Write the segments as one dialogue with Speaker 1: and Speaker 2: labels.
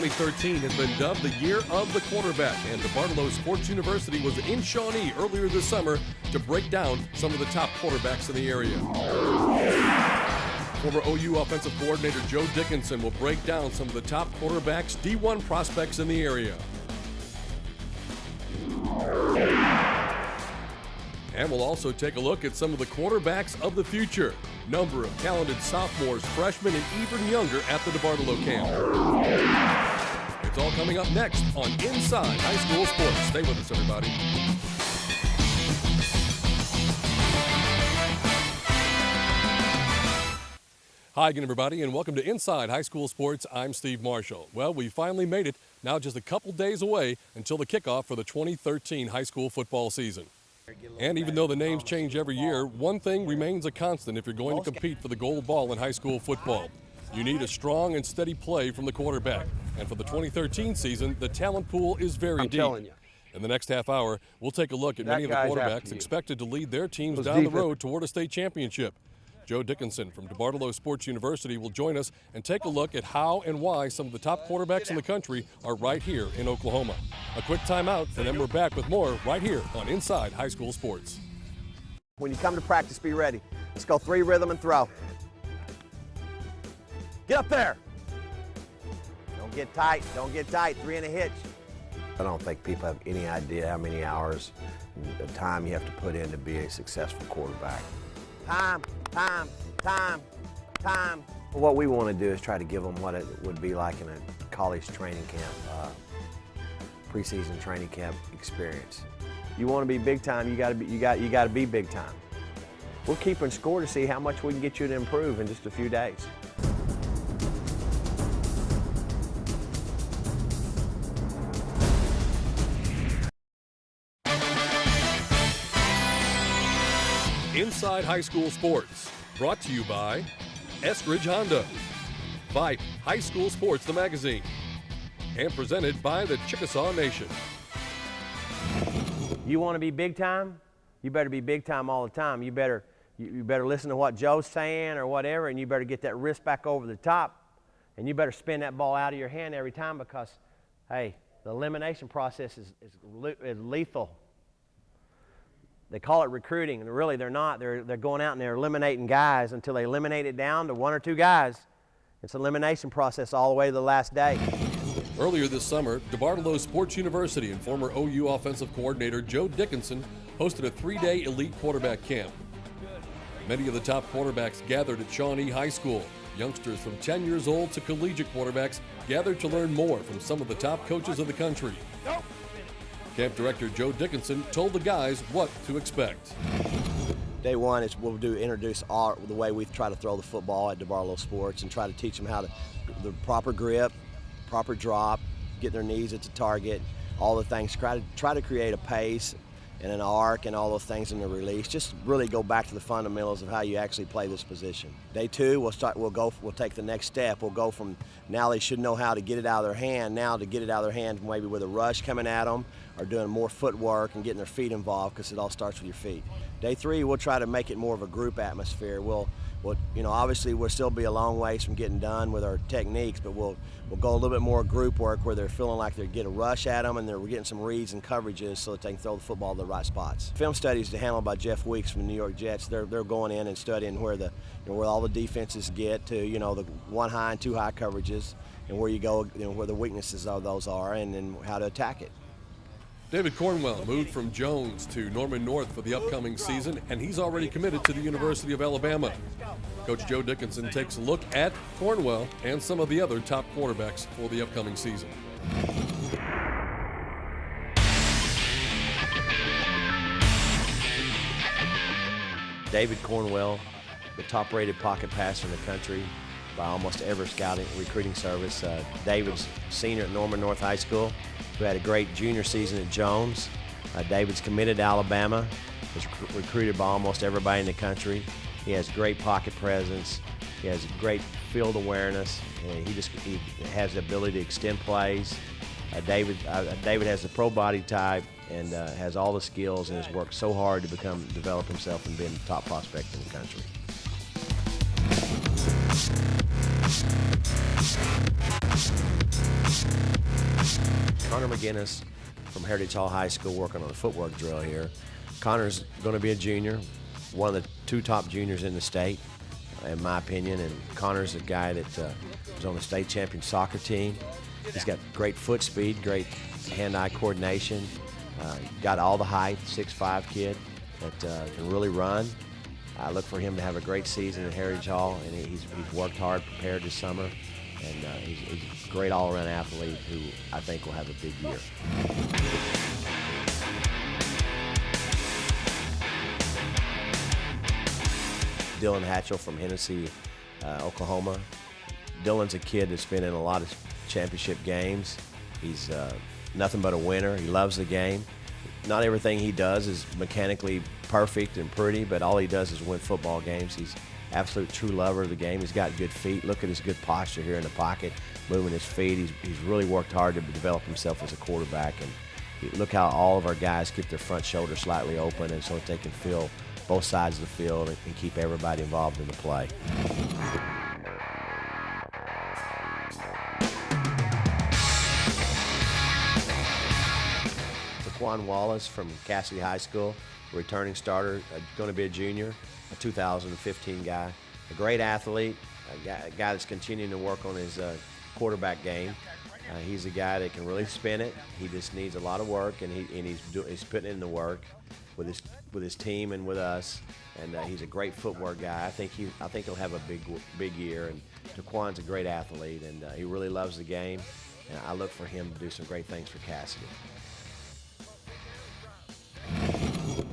Speaker 1: 2013 has been dubbed the Year of the Quarterback, and DeBartolo Sports University was in Shawnee earlier this summer to break down some of the top quarterbacks in the area. Former OU offensive coordinator Joe Dickinson will break down some of the top quarterbacks, D1 prospects in the area. And we'll also take a look at some of the quarterbacks of the future. Number of talented sophomores, freshmen, and even younger at the DeBartolo camp. It's all coming up next on Inside High School Sports. Stay with us, everybody. Hi again, everybody, and welcome to Inside High School Sports. I'm Steve Marshall. Well, we finally made it. Now just a couple days away until the kickoff for the 2013 high school football season. And even though the names change every year, one thing remains a constant if you're going to compete for the gold ball in high school football. You need a strong and steady play from the quarterback. And for the 2013 season, the talent pool is very deep. In the next half hour, we'll take a look at many of the quarterbacks expected to lead their teams down the road toward a state championship. Joe Dickinson from DeBartolo Sports University will join us and take a look at how and why some of the top quarterbacks in the country are right here in Oklahoma. A quick timeout, and then we're back with more right here on Inside High School Sports.
Speaker 2: When you come to practice, be ready. Let's go 3 rhythm and throw. Get up there. Don't get tight. Don't get tight. 3 and a hitch. I don't think people have any idea how many hours of time you have to put in to be a successful quarterback. Time. What we want to do is try to give them what it would be like in a college training camp, preseason training camp experience. You want to be big time, you got to be big time. We're keeping score to see how much we can get you to improve in just a few days.
Speaker 1: Inside High School Sports, brought to you by Eskridge Honda, Vipe High School Sports, the magazine, and presented by the Chickasaw Nation.
Speaker 2: You want to be big time? You better be big time all the time. You better listen to what Joe's saying or whatever, and you better get that wrist back over the top, and you better spin that ball out of your hand every time because, hey, the elimination process is lethal. They call it recruiting, and really they're not. They're going out and they're eliminating guys until they eliminate it down to 1 or 2 guys. It's an elimination process all the way to the last day.
Speaker 1: Earlier this summer, DeBartolo Sports University and former OU offensive coordinator Joe Dickinson hosted a 3-day elite quarterback camp. Many of the top quarterbacks gathered at Shawnee High School. Youngsters from 10 years old to collegiate quarterbacks gathered to learn more from some of the top coaches of the country. Camp director Joe Dickinson told the guys what to expect.
Speaker 2: Day one is we'll introduce the way we try to throw the football at DeBartolo Sports and try to teach them how to the proper grip, proper drop, get their knees at the target, all the things. Try to create a pace and an arc and all those things in the release. Just really go back to the fundamentals of how you actually play this position. Day two, we'll take the next step. We'll go from now they should know how to get it out of their hand, now to get it out of their hand maybe with a rush coming at them or doing more footwork and getting their feet involved because it all starts with your feet. Day three, we'll try to make it more of a group atmosphere. Obviously we'll still be a long ways from getting done with our techniques, but we'll go a little bit more group work where they're feeling like they get a rush at them and we're getting some reads and coverages so that they can throw the football to the right spots. Film studies handled by Jeff Weeks from the New York Jets. They're going in and studying where where all the defenses get to the 1 high and 2 high coverages and where you go where the weaknesses of those are and then how to attack it.
Speaker 1: David Cornwell moved from Jones to Norman North for the upcoming season, and he's already committed to the University of Alabama. Coach Joe Dickinson takes a look at Cornwell and some of the other top quarterbacks for the upcoming season.
Speaker 2: David Cornwell, the top-rated pocket passer in the country by almost every scouting recruiting service. David's senior at Norman North High School, who had a great junior season at Jones. David's committed to Alabama, was recruited by almost everybody in the country. He has great pocket presence. He has great field awareness, and he has the ability to extend plays. David has the pro body type and has all the skills and has worked so hard to develop himself and being the top prospect in the country. Connor McGinnis from Heritage Hall High School working on a footwork drill here. Connor's going to be a junior, one of the 2 top juniors in the state, in my opinion, and Connor's a guy that was on the state champion soccer team. He's got great foot speed, great hand-eye coordination, got all the height, 6'5" kid that can really run. I look for him to have a great season at Heritage Hall, and he's worked hard, prepared this summer, and he's a great all-around athlete who I think will have a big year. Dylan Hatchell from Hennessy, Oklahoma. Dylan's a kid that's been in a lot of championship games. He's nothing but a winner. He loves the game. Not everything he does is mechanically perfect and pretty, but all he does is win football games. He's absolute true lover of the game. He's got good feet. Look at his good posture here in the pocket, moving his feet. He's really worked hard to develop himself as a quarterback. And look how all of our guys keep their front shoulder slightly open, and so that they can feel both sides of the field and keep everybody involved in the play. Taquan Wallace from Cassidy High School, returning starter, going to be a junior, a 2015 guy, a great athlete, a guy that's continuing to work on his quarterback game. He's a guy that can really spin it. He just needs a lot of work, and he's putting in the work with his team and with us. And he's a great footwork guy. I think he'll have a big year. And Taquan's a great athlete, and he really loves the game. And I look for him to do some great things for Cassidy.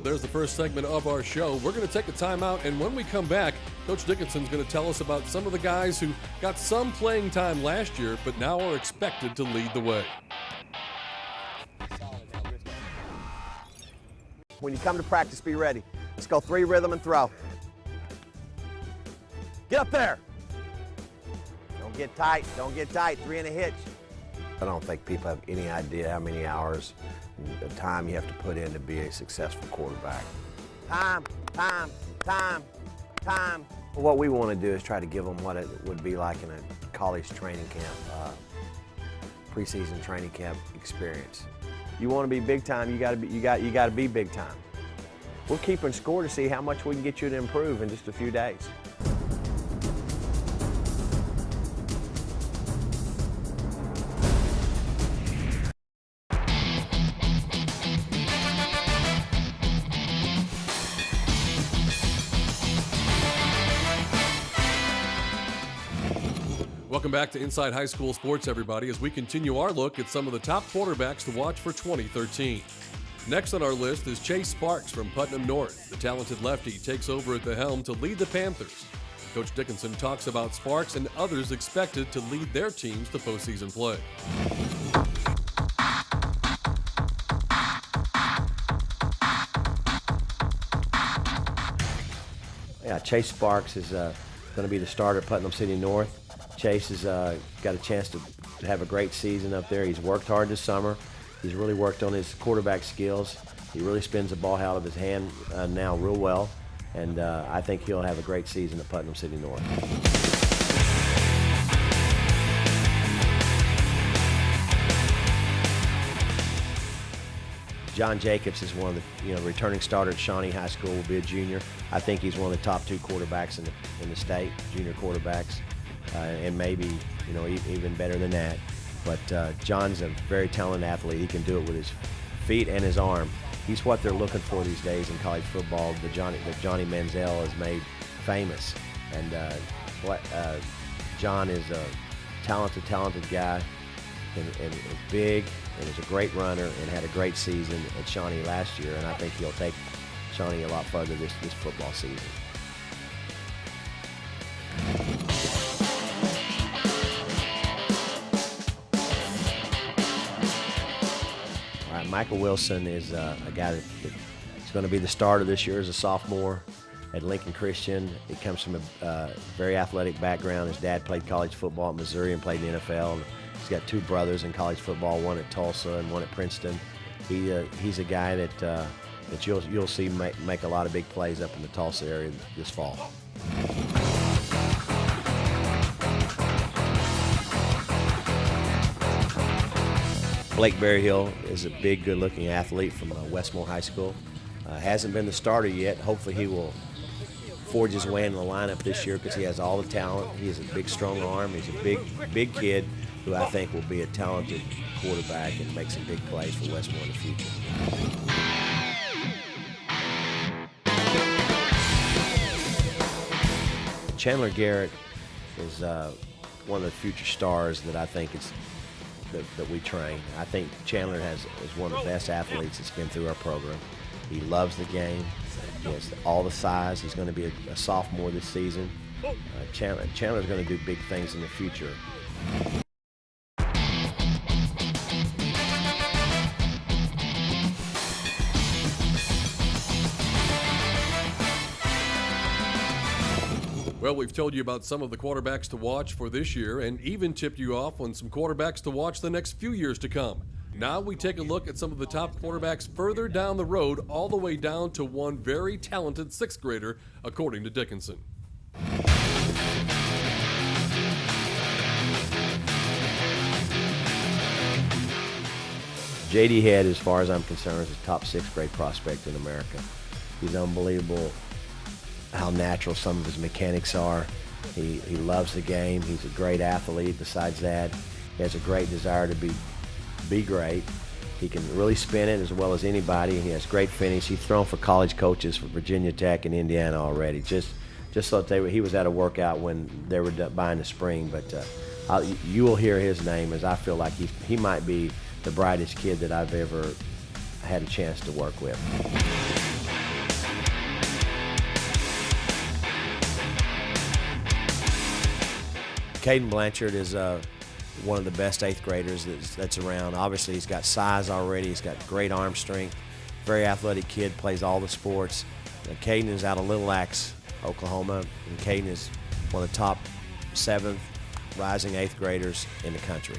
Speaker 1: There's the first segment of our show. We're going to take a timeout, and when we come back, Coach Dickinson's going to tell us about some of the guys who got some playing time last year, but now are expected to lead the way.
Speaker 2: When you come to practice, be ready. Let's go 3 rhythm and throw. Get up there. Don't get tight. Don't get tight. 3 and a hitch. I don't think people have any idea how many hours of time you have to put in to be a successful quarterback. Time, time, time, time. What we want to do is try to give them what it would be like in a college training camp, preseason training camp experience. You want to be big time, you got to be big time. We're keeping score to see how much we can get you to improve in just a few days.
Speaker 1: Welcome back to Inside High School Sports, everybody, as we continue our look at some of the top quarterbacks to watch for 2013. Next on our list is Chase Sparks from Putnam North. The talented lefty takes over at the helm to lead the Panthers. Coach Dickinson talks about Sparks and others expected to lead their teams to postseason play.
Speaker 2: Yeah, Chase Sparks is going to be the starter at Putnam City North. Chase has got a chance to have a great season up there. He's worked hard this summer. He's really worked on his quarterback skills. He really spins the ball out of his hand now real well, and I think he'll have a great season at Putnam City North. John Jacobs is one of the returning starter at Shawnee High School, will be a junior. I think he's one of the top 2 quarterbacks in the state, junior quarterbacks. And maybe, even better than that. But John's a very talented athlete. He can do it with his feet and his arm. He's what they're looking for these days in college football, that Johnny Manziel has made famous. And John is a talented guy, and big, and is a great runner, and had a great season at Shawnee last year. And I think he'll take Shawnee a lot further this football season. Michael Wilson is a guy that's going to be the starter this year as a sophomore at Lincoln Christian. He comes from a very athletic background. His dad played college football at Missouri and played in the NFL. And he's got 2 brothers in college football, one at Tulsa and one at Princeton. He's a guy that you'll see make a lot of big plays up in the Tulsa area this fall. Blake Berryhill is a big, good-looking athlete from Westmore High School. Hasn't been the starter yet. Hopefully he will forge his way in the lineup this year because he has all the talent. He has a big, strong arm. He's a big kid who I think will be a talented quarterback and make some big plays for Westmore in the future. Chandler Garrett is one of the future stars that I think that we train. I think Chandler is one of the best athletes that's been through our program. He loves the game. He has all the size. He's going to be a sophomore this season. Chandler's going to do big things in the future.
Speaker 1: Well, we've told you about some of the quarterbacks to watch for this year and even tipped you off on some quarterbacks to watch the next few years to come. Now we take a look at some of the top quarterbacks further down the road, all the way down to one very talented sixth grader, according to Dickinson.
Speaker 2: J.D. Head, as far as I'm concerned, is a top sixth grade prospect in America. He's unbelievable how natural some of his mechanics are. He loves the game. He's a great athlete. Besides that, he has a great desire to be great. He can really spin it as well as anybody. He has great finish. He's thrown for college coaches for Virginia Tech and Indiana already. Just so that he was at a workout when they were buying the spring. But you will hear his name, as I feel like he might be the brightest kid that I've ever had a chance to work with. Caden Blanchard is one of the best eighth graders that's around. Obviously, he's got size already. He's got great arm strength. Very athletic kid, plays all the sports. Caden is out of Little Axe, Oklahoma, and Caden is one of the top 7 rising eighth graders in the country.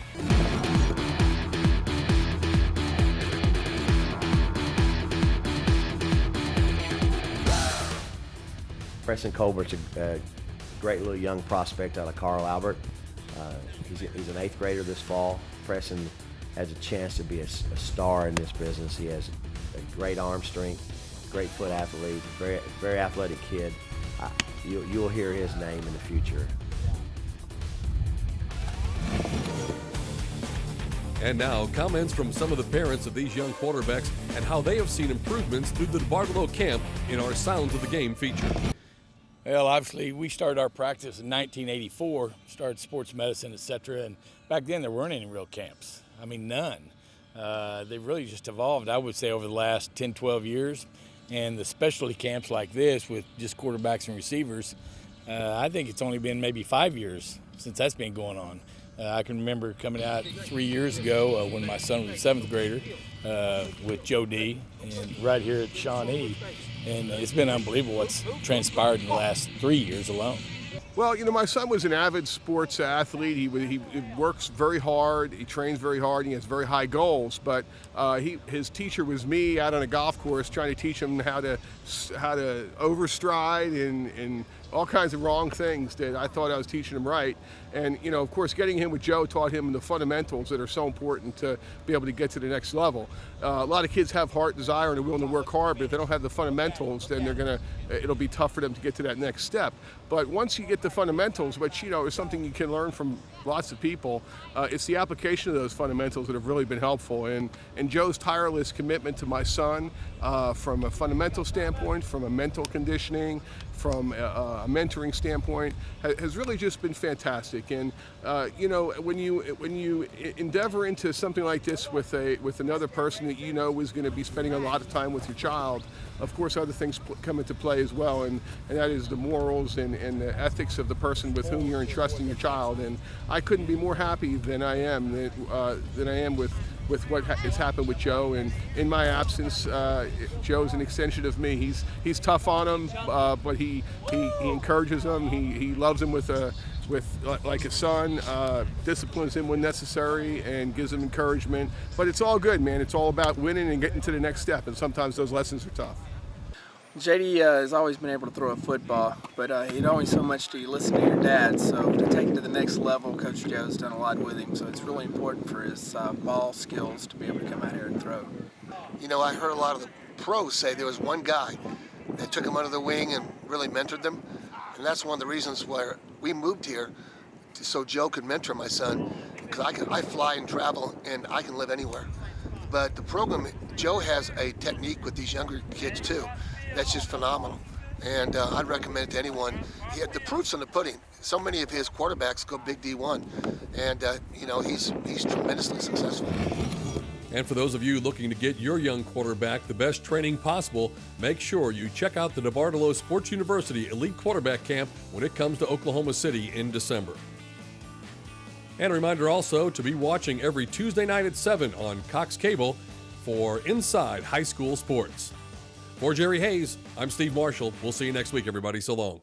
Speaker 2: Preston Colbert's a great little young prospect out of Carl Albert. He's an eighth grader this fall. Preston has a chance to be a star in this business. He has a great arm strength, great foot athlete, very athletic kid. You'll hear his name in the future.
Speaker 1: And now, comments from some of the parents of these young quarterbacks and how they have seen improvements through the DeBartolo camp in our Sounds of the Game feature.
Speaker 3: Well, obviously, we started our practice in 1984, started sports medicine, etc. And back then, there weren't any real camps. I mean, none. They've really just evolved, I would say, over the last 10, 12 years. And the specialty camps like this with just quarterbacks and receivers, I think it's only been maybe 5 years since that's been going on. I can remember coming out 3 years ago when my son was a 7th grader with Joe D. and right here at Shawnee. And it's been unbelievable what's transpired in the last 3 years alone.
Speaker 4: Well, you know, my son was an avid sports athlete. He works very hard. He trains very hard. He has very high goals. But his teacher was me out on a golf course trying to teach him how to overstride and all kinds of wrong things that I thought I was teaching him right. And, you know, of course, getting him with Joe taught him the fundamentals that are so important to be able to get to the next level. A lot of kids have heart, desire, and are willing to work hard, but if they don't have the fundamentals, then it'll be tough for them to get to that next step. But once you get the fundamentals, which, you know, is something you can learn from lots of people, it's the application of those fundamentals that have really been helpful. And Joe's tireless commitment to my son from a fundamental standpoint, from a mental conditioning, from a mentoring standpoint, has really just been fantastic. And you know, when you endeavor into something like this with another person that you know is going to be spending a lot of time with your child, of course other things come into play as well, and that is the morals and the ethics of the person with whom you're entrusting your child. And I couldn't be more happy than I am with what has happened with Joe. And in my absence, Joe's an extension of me. He's tough on him, but he encourages him. He loves him like a son, disciplines him when necessary, and gives him encouragement. But it's all good, man. It's all about winning and getting to the next step. And sometimes those lessons are tough.
Speaker 5: JD has always been able to throw a football, but he'd only so much do you listen to your dad. So to take it to the next level, Coach Joe's done a lot with him. So it's really important for his ball skills to be able to come out here and throw.
Speaker 6: You know, I heard a lot of the pros say there was one guy that took him under the wing and really mentored them. And that's one of the reasons why we moved here, so Joe could mentor my son. Because I fly and travel, and I can live anywhere. But the program, Joe has a technique with these younger kids too. That's just phenomenal. And I'd recommend it to anyone. The proof's in the pudding. So many of his quarterbacks go big D1. And, you know, he's tremendously successful.
Speaker 1: And for those of you looking to get your young quarterback the best training possible, make sure you check out the DeBartolo Sports University Elite Quarterback Camp when it comes to Oklahoma City in December. And a reminder also to be watching every Tuesday night at 7 on Cox Cable for Inside High School Sports. For Jerry Hayes, I'm Steve Marshall. We'll see you next week, everybody. So long.